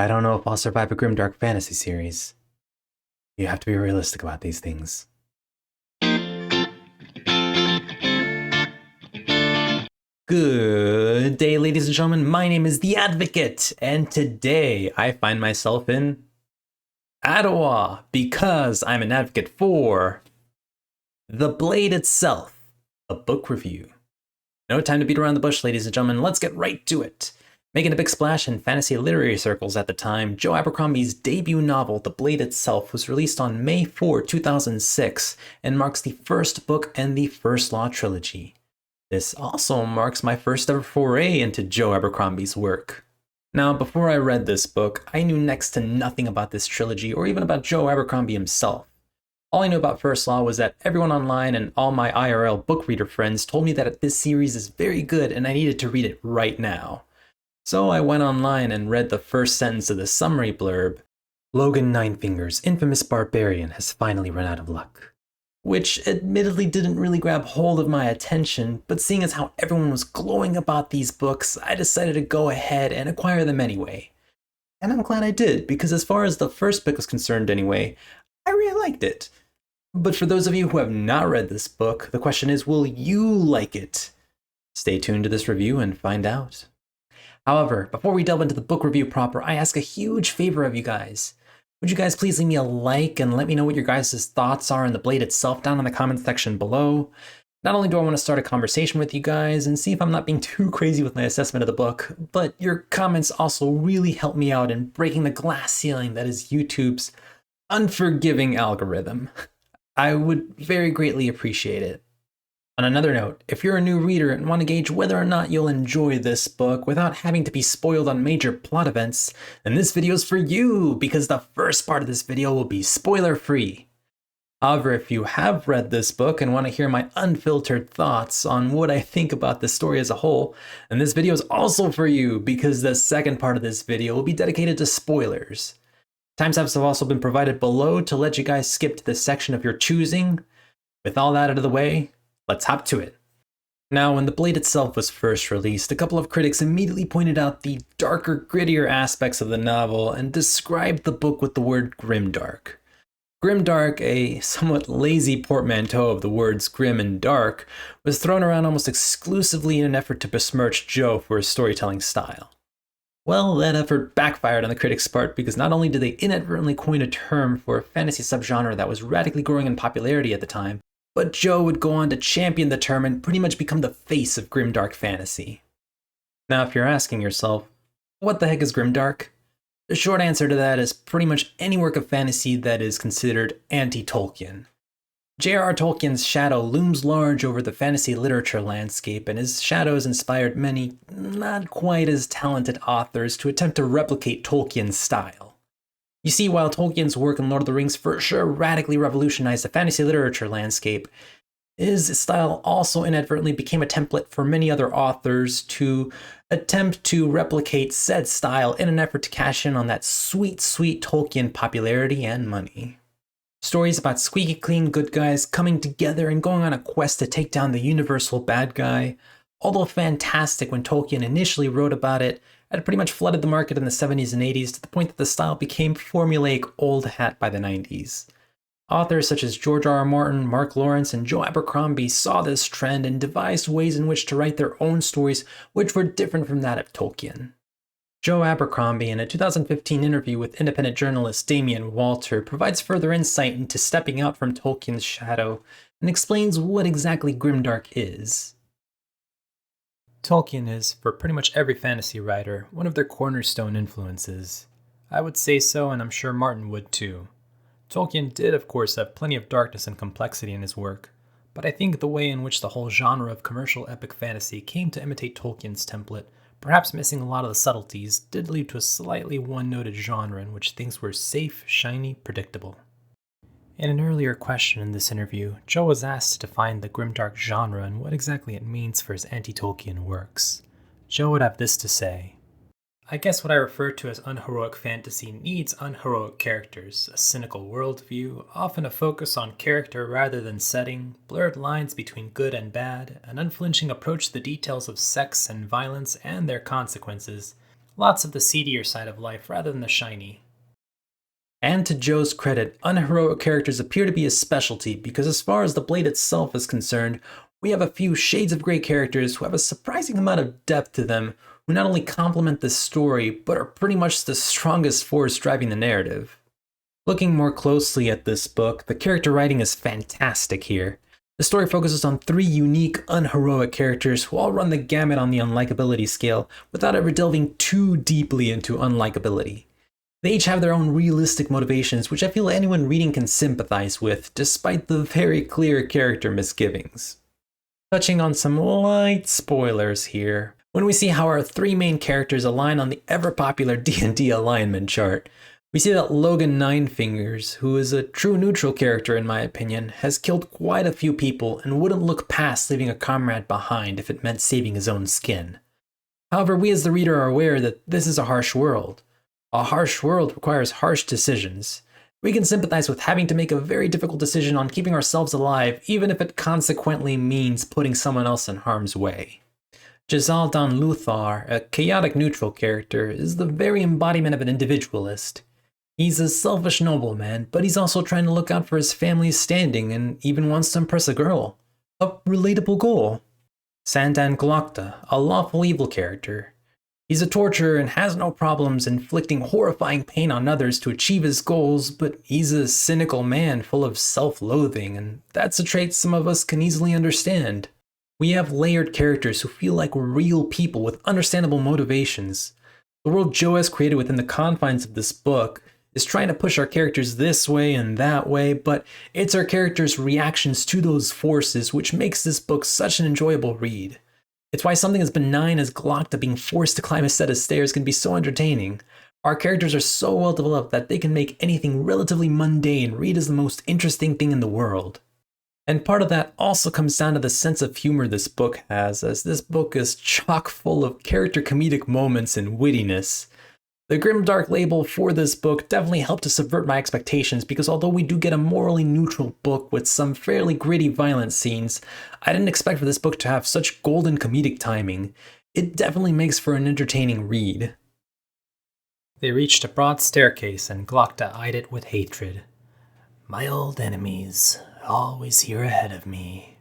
I don't know if I'll survive a Grimdark fantasy series. You have to be realistic about these things. Good day, ladies and gentlemen. My name is The Advocate, and today I find myself in Ottawa because I'm an advocate for The Blade itself, a book review. No time to beat around the bush, ladies and gentlemen. Let's get right to it. Making a big splash in fantasy literary circles at the time, Joe Abercrombie's debut novel, The Blade itself, was released on May 4, 2006, and marks the first book in the First Law trilogy. This also marks my first ever foray into Joe Abercrombie's work. Now, before I read this book, I knew next to nothing about this trilogy or even about Joe Abercrombie himself. All I knew about First Law was that everyone online and all my IRL book reader friends told me that this series is very good and I needed to read it right now. So I went online and read the first sentence of the summary blurb. Logan Ninefingers, infamous barbarian, has finally run out of luck. Which admittedly didn't really grab hold of my attention, but seeing as how everyone was glowing about these books, I decided to go ahead and acquire them anyway. And I'm glad I did, because as far as the first book was concerned anyway, I really liked it. But for those of you who have not read this book, the question is, will you like it? Stay tuned to this review and find out. However, before we delve into the book review proper, I ask a huge favor of you guys. Would you guys please leave me a like and let me know what your guys' thoughts are on The Blade itself down in the comments section below? Not only do I want to start a conversation with you guys and see if I'm not being too crazy with my assessment of the book, but your comments also really help me out in breaking the glass ceiling that is YouTube's unforgiving algorithm. I would very greatly appreciate it. On another note, if you're a new reader and want to gauge whether or not you'll enjoy this book without having to be spoiled on major plot events, then this video's for you, because the first part of this video will be spoiler-free. However, if you have read this book and want to hear my unfiltered thoughts on what I think about the story as a whole, then this video is also for you, because the second part of this video will be dedicated to spoilers. Timestamps have also been provided below to let you guys skip to the section of your choosing. With all that out of the way, let's hop to it. Now, when The Blade itself was first released, a couple of critics immediately pointed out the darker, grittier aspects of the novel and described the book with the word grimdark. Grimdark, a somewhat lazy portmanteau of the words grim and dark, was thrown around almost exclusively in an effort to besmirch Joe for his storytelling style. Well, that effort backfired on the critics' part because not only did they inadvertently coin a term for a fantasy subgenre that was radically growing in popularity at the time, but Joe would go on to champion the term and pretty much become the face of grimdark fantasy. Now, if you're asking yourself, what the heck is grimdark? The short answer to that is pretty much any work of fantasy that is considered anti-Tolkien. J.R.R. Tolkien's shadow looms large over the fantasy literature landscape, and his shadows inspired many not quite as talented authors to attempt to replicate Tolkien's style. You see, while Tolkien's work in Lord of the Rings for sure radically revolutionized the fantasy literature landscape, his style also inadvertently became a template for many other authors to attempt to replicate said style in an effort to cash in on that sweet, sweet Tolkien popularity and money. Stories about squeaky clean good guys coming together and going on a quest to take down the universal bad guy, although fantastic when Tolkien initially wrote about it, had pretty much flooded the market in the 70s and 80s to the point that the style became formulaic old hat by the 90s. Authors such as George R. R. Martin, Mark Lawrence, and Joe Abercrombie saw this trend and devised ways in which to write their own stories which were different from that of Tolkien. Joe Abercrombie, in a 2015 interview with independent journalist Damian Walter, provides further insight into stepping out from Tolkien's shadow and explains what exactly grimdark is. Tolkien is, for pretty much every fantasy writer, one of their cornerstone influences. I would say so, and I'm sure Martin would too. Tolkien did, of course, have plenty of darkness and complexity in his work, but I think the way in which the whole genre of commercial epic fantasy came to imitate Tolkien's template, perhaps missing a lot of the subtleties, did lead to a slightly one-noted genre in which things were safe, shiny, predictable. In an earlier question in this interview, Joe was asked to define the grimdark genre and what exactly it means for his anti-Tolkien works. Joe would have this to say: I guess what I refer to as unheroic fantasy needs unheroic characters, a cynical worldview, often a focus on character rather than setting, blurred lines between good and bad, an unflinching approach to the details of sex and violence and their consequences, Lots of the seedier side of life rather than the shiny. And to Joe's credit, unheroic characters appear to be his specialty because as far as the Blade itself is concerned, we have a few shades of grey characters who have a surprising amount of depth to them, who not only complement this story, but are pretty much the strongest force driving the narrative. Looking more closely at this book, the character writing is fantastic here. The story focuses on 3 unique, unheroic characters who all run the gamut on the unlikability scale without ever delving too deeply into unlikability. They each have their own realistic motivations, which I feel anyone reading can sympathize with, despite the very clear character misgivings. Touching on some light spoilers here, when we see how our 3 main characters align on the ever-popular D&D alignment chart, we see that Logan Ninefingers, who is a true neutral character in my opinion, has killed quite a few people and wouldn't look past leaving a comrade behind if it meant saving his own skin. However, we as the reader are aware that this is a harsh world. A harsh world requires harsh decisions. We can sympathize with having to make a very difficult decision on keeping ourselves alive, even if it consequently means putting someone else in harm's way. Jazal Dan Luthar, a chaotic neutral character, is the very embodiment of an individualist. He's a selfish nobleman, but he's also trying to look out for his family's standing and even wants to impress a girl. A relatable goal. Sandan Glokta, a lawful evil character. He's a torturer and has no problems inflicting horrifying pain on others to achieve his goals, but he's a cynical man full of self-loathing, and that's a trait some of us can easily understand. We have layered characters who feel like real people with understandable motivations. The world Joe has created within the confines of this book is trying to push our characters this way and that way, but it's our characters' reactions to those forces which makes this book such an enjoyable read. It's why something as benign as Glokta being forced to climb a set of stairs can be so entertaining. Our characters are so well developed that they can make anything relatively mundane read as the most interesting thing in the world. And part of that also comes down to the sense of humor this book has, as this book is chock full of character comedic moments and wittiness. The Grimdark label for this book definitely helped to subvert my expectations because although we do get a morally neutral book with some fairly gritty violent scenes, I didn't expect for this book to have such golden comedic timing. It definitely makes for an entertaining read. They reached a broad staircase and Glokta eyed it with hatred. My old enemies, always here ahead of me.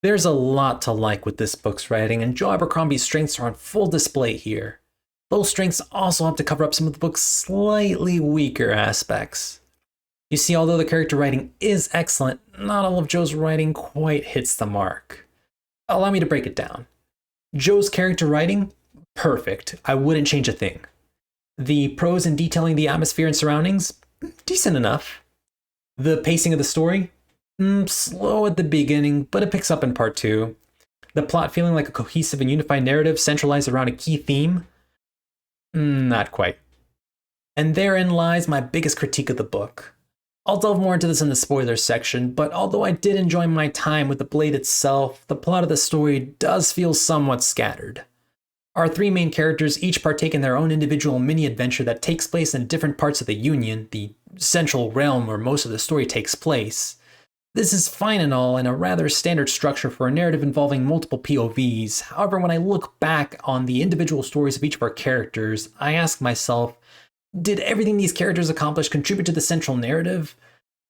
There's a lot to like with this book's writing, and Joe Abercrombie's strengths are on full display here. Those strengths also help to cover up some of the book's slightly weaker aspects. You see, although the character writing is excellent, not all of Joe's writing quite hits the mark. Allow me to break it down. Joe's character writing? Perfect. I wouldn't change a thing. The prose in detailing the atmosphere and surroundings? Decent enough. The pacing of the story? Slow at the beginning, but it picks up in part 2. The plot feeling like a cohesive and unified narrative centralized around a key theme? Not quite. And therein lies my biggest critique of the book. I'll delve more into this in the spoilers section, but although I did enjoy my time with the Blade itself, the plot of the story does feel somewhat scattered. Our 3 main characters each partake in their own individual mini-adventure that takes place in different parts of the Union, the central realm where most of the story takes place. This is fine and all, and a rather standard structure for a narrative involving multiple POVs. However, when I look back on the individual stories of each of our characters, I ask myself, did everything these characters accomplish contribute to the central narrative?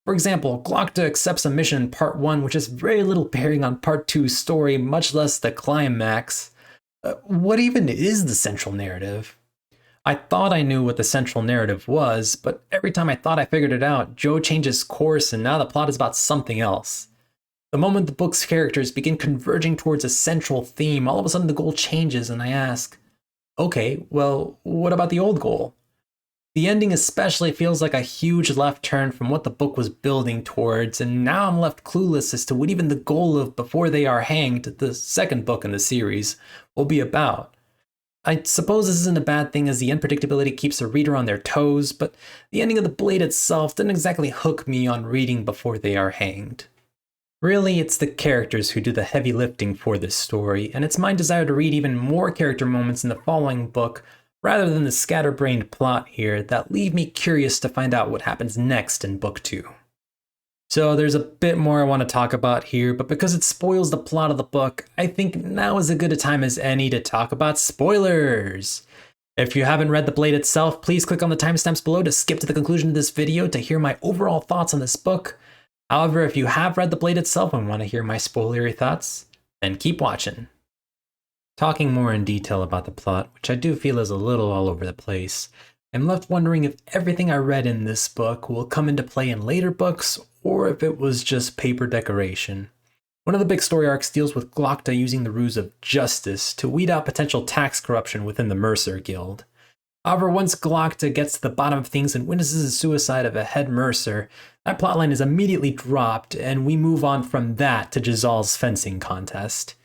For example, Glokta accepts a mission in part 1 which has very little bearing on part 2's story, much less the climax. What even is the central narrative? I thought I knew what the central narrative was, but every time I thought I figured it out, Joe changes course and now the plot is about something else. The moment the book's characters begin converging towards a central theme, all of a sudden the goal changes and I ask, okay, well, what about the old goal? The ending especially feels like a huge left turn from what the book was building towards, and now I'm left clueless as to what even the goal of Before They Are Hanged, the second book in the series, will be about. I suppose this isn't a bad thing as the unpredictability keeps the reader on their toes, but the ending of The Blade itself didn't exactly hook me on reading Before They Are Hanged. Really, it's the characters who do the heavy lifting for this story, and it's my desire to read even more character moments in the following book, rather than the scatterbrained plot here that leave me curious to find out what happens next in Book 2. So there's a bit more I want to talk about here, but because it spoils the plot of the book, I think now is as good a time as any to talk about spoilers. If you haven't read The Blade itself, please click on the timestamps below to skip to the conclusion of this video to hear my overall thoughts on this book. However, if you have read The Blade itself and want to hear my spoilery thoughts, then keep watching. Talking more in detail about the plot, which I do feel is a little all over the place, I'm left wondering if everything I read in this book will come into play in later books, or if it was just paper decoration. One of the big story arcs deals with Glokta using the ruse of justice to weed out potential tax corruption within the Mercer Guild. However, once Glokta gets to the bottom of things and witnesses the suicide of a head mercer, that plotline is immediately dropped, and we move on from that to Jazal's fencing contest.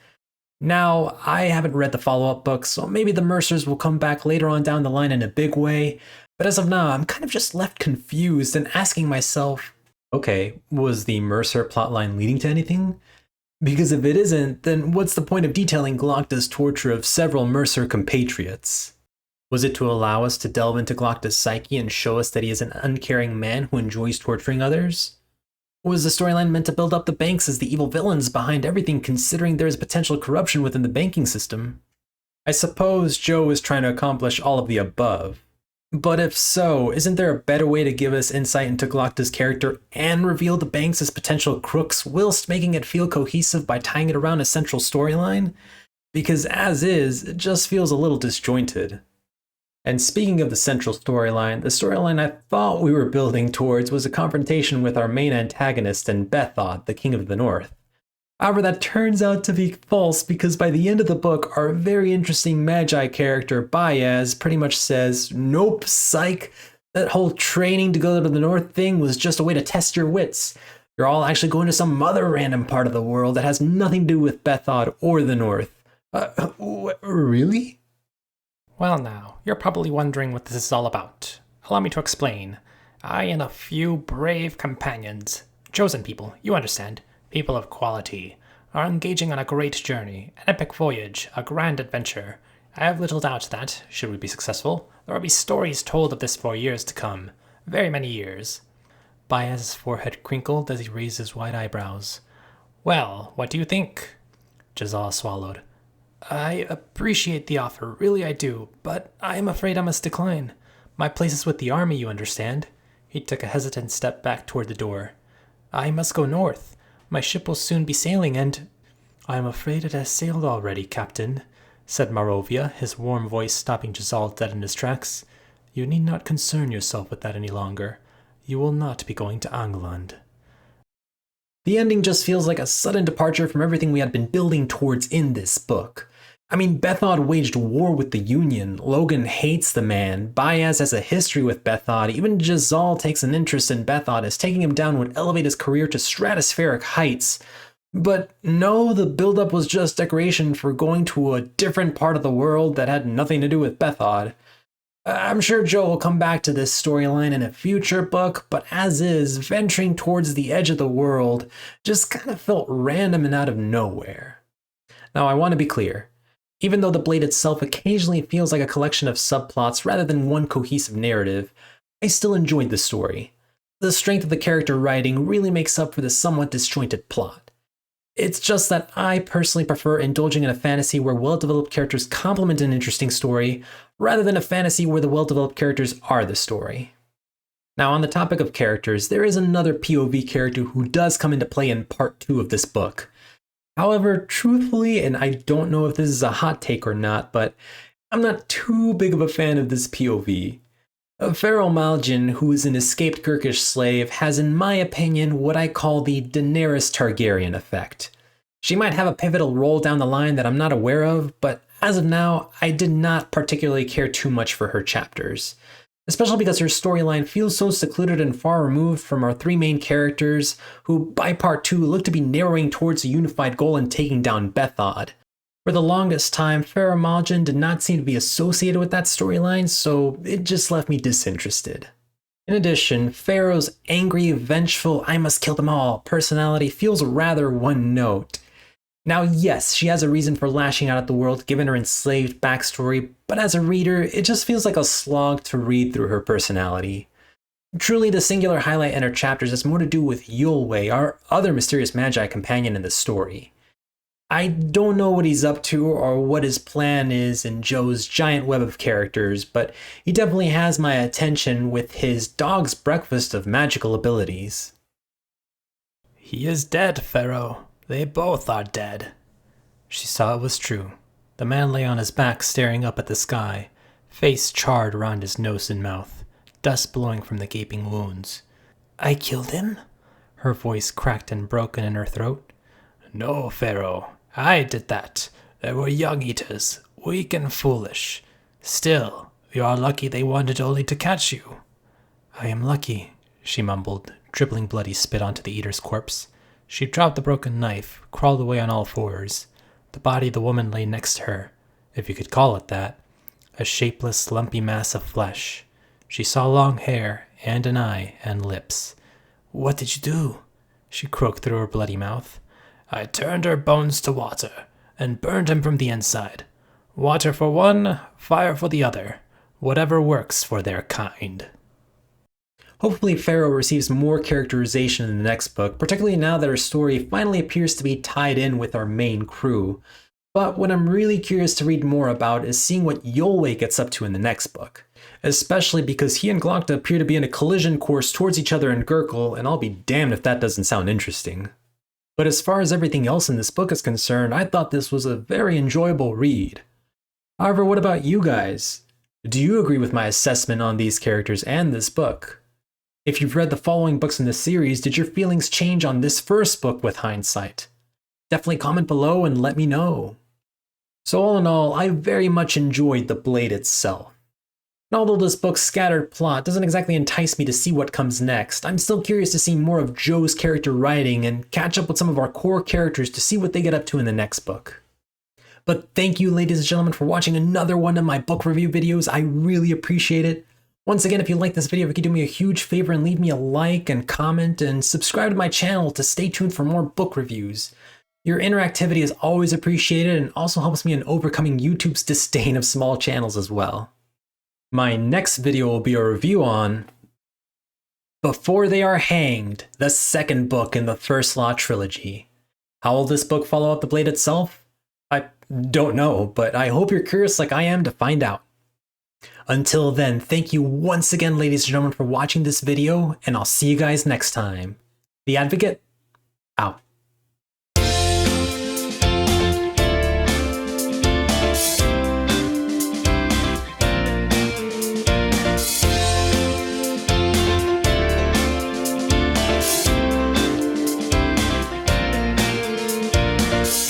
Now, I haven't read the follow-up books, so maybe the Mercers will come back later on down the line in a big way, but as of now, I'm kind of just left confused and asking myself, okay, was the Mercer plotline leading to anything? Because if it isn't, then what's the point of detailing Glokta's torture of several Mercer compatriots? Was it to allow us to delve into Glokta's psyche and show us that he is an uncaring man who enjoys torturing others? Or was the storyline meant to build up the banks as the evil villains behind everything, considering there is potential corruption within the banking system? I suppose Joe is trying to accomplish all of the above. But if so, isn't there a better way to give us insight into Glokta's character and reveal the banks as potential crooks whilst making it feel cohesive by tying it around a central storyline? Because as is, it just feels a little disjointed. And speaking of the central storyline, the storyline I thought we were building towards was a confrontation with our main antagonist and Bethod, the King of the North. However, that turns out to be false because by the end of the book, our very interesting Magi character, Baez, pretty much says, nope, psych, that whole training to go to the North thing was just a way to test your wits. You're all actually going to some other random part of the world that has nothing to do with Bethod or the North. Really? Well now, you're probably wondering what this is all about. Allow me to explain. I and a few brave companions, chosen people, you understand, people of quality, are engaging on a great journey, an epic voyage, a grand adventure. I have little doubt that, should we be successful, there will be stories told of this for years to come. Very many years. Baez's forehead crinkled as he raised his wide eyebrows. Well, what do you think? Jazal swallowed. I appreciate the offer, really I do, but I am afraid I must decline. My place is with the army, you understand. He took a hesitant step back toward the door. I must go north. My ship will soon be sailing and— I am afraid it has sailed already, Captain, said Marovia, his warm voice stopping Jazal dead in his tracks. You need not concern yourself with that any longer. You will not be going to Angland. The ending just feels like a sudden departure from everything we had been building towards in this book. I mean, Bethod waged war with the Union, Logan hates the man, Baez has a history with Bethod, even Jazal takes an interest in Bethod as taking him down would elevate his career to stratospheric heights. But no, the buildup was just decoration for going to a different part of the world that had nothing to do with Bethod. I'm sure Joe will come back to this storyline in a future book, but as is, venturing towards the edge of the world just kind of felt random and out of nowhere. Now, I want to be clear. Even though The Blade itself occasionally feels like a collection of subplots rather than one cohesive narrative, I still enjoyed the story. The strength of the character writing really makes up for the somewhat disjointed plot. It's just that I personally prefer indulging in a fantasy where well-developed characters complement an interesting story, rather than a fantasy where the well-developed characters are the story. Now, on the topic of characters, there is another POV character who does come into play in part 2 of this book. However, truthfully, and I don't know if this is a hot take or not, but I'm not too big of a fan of this POV. Pharaoh Malgin, who is an escaped Gurkish slave, has in my opinion what I call the Daenerys Targaryen effect. She might have a pivotal role down the line that I'm not aware of, but as of now, I did not particularly care too much for her chapters. Especially because her storyline feels so secluded and far removed from our three main characters, who by part 2 look to be narrowing towards a unified goal in taking down Bethod. For the longest time, Pharaoh Malgin did not seem to be associated with that storyline, so it just left me disinterested. In addition, Pharaoh's angry, vengeful, I must kill them all personality feels rather one note. Now yes, she has a reason for lashing out at the world given her enslaved backstory, but as a reader, it just feels like a slog to read through her personality. Truly, the singular highlight in her chapters has more to do with Yulwei, our other mysterious Magi companion in the story. I don't know what he's up to or what his plan is in Joe's giant web of characters, but he definitely has my attention with his dog's breakfast of magical abilities. He is dead, Pharaoh. They both are dead. She saw it was true. The man lay on his back staring up at the sky, face charred around his nose and mouth, dust blowing from the gaping wounds. I killed him? Her voice cracked and broken in her throat. No, Pharaoh. I did that. They were young eaters, weak and foolish. Still, you are lucky they wanted only to catch you. I am lucky, she mumbled, dribbling bloody spit onto the eater's corpse. She dropped the broken knife, crawled away on all fours. The body of the woman lay next to her, if you could call it that, a shapeless, lumpy mass of flesh. She saw long hair, and an eye, and lips. What did you do? She croaked through her bloody mouth. I turned her bones to water, and burned him from the inside. Water for one, fire for the other. Whatever works for their kind. Hopefully Pharaoh receives more characterization in the next book, particularly now that her story finally appears to be tied in with our main crew. But what I'm really curious to read more about is seeing what Yolway gets up to in the next book. Especially because he and Glokta appear to be in a collision course towards each other in Gurkle, and I'll be damned if that doesn't sound interesting. But as far as everything else in this book is concerned, I thought this was a very enjoyable read. However, what about you guys? Do you agree with my assessment on these characters and this book? If you've read the following books in this series, did your feelings change on this first book with hindsight? Definitely comment below and let me know. So all in all, I very much enjoyed The Blade itself. And although this book's scattered plot doesn't exactly entice me to see what comes next, I'm still curious to see more of Joe's character writing and catch up with some of our core characters to see what they get up to in the next book. But thank you, ladies and gentlemen, for watching another one of my book review videos. I really appreciate it. Once again, if you like this video, if you could do me a huge favor and leave me a like and comment and subscribe to my channel to stay tuned for more book reviews. Your interactivity is always appreciated and also helps me in overcoming YouTube's disdain of small channels as well. My next video will be a review on Before They Are Hanged, the second book in the First Law trilogy. How will this book follow up The Blade itself? I don't know, but I hope you're curious like I am to find out. Until then, thank you once again, ladies and gentlemen, for watching this video, and I'll see you guys next time. The Advocate, out.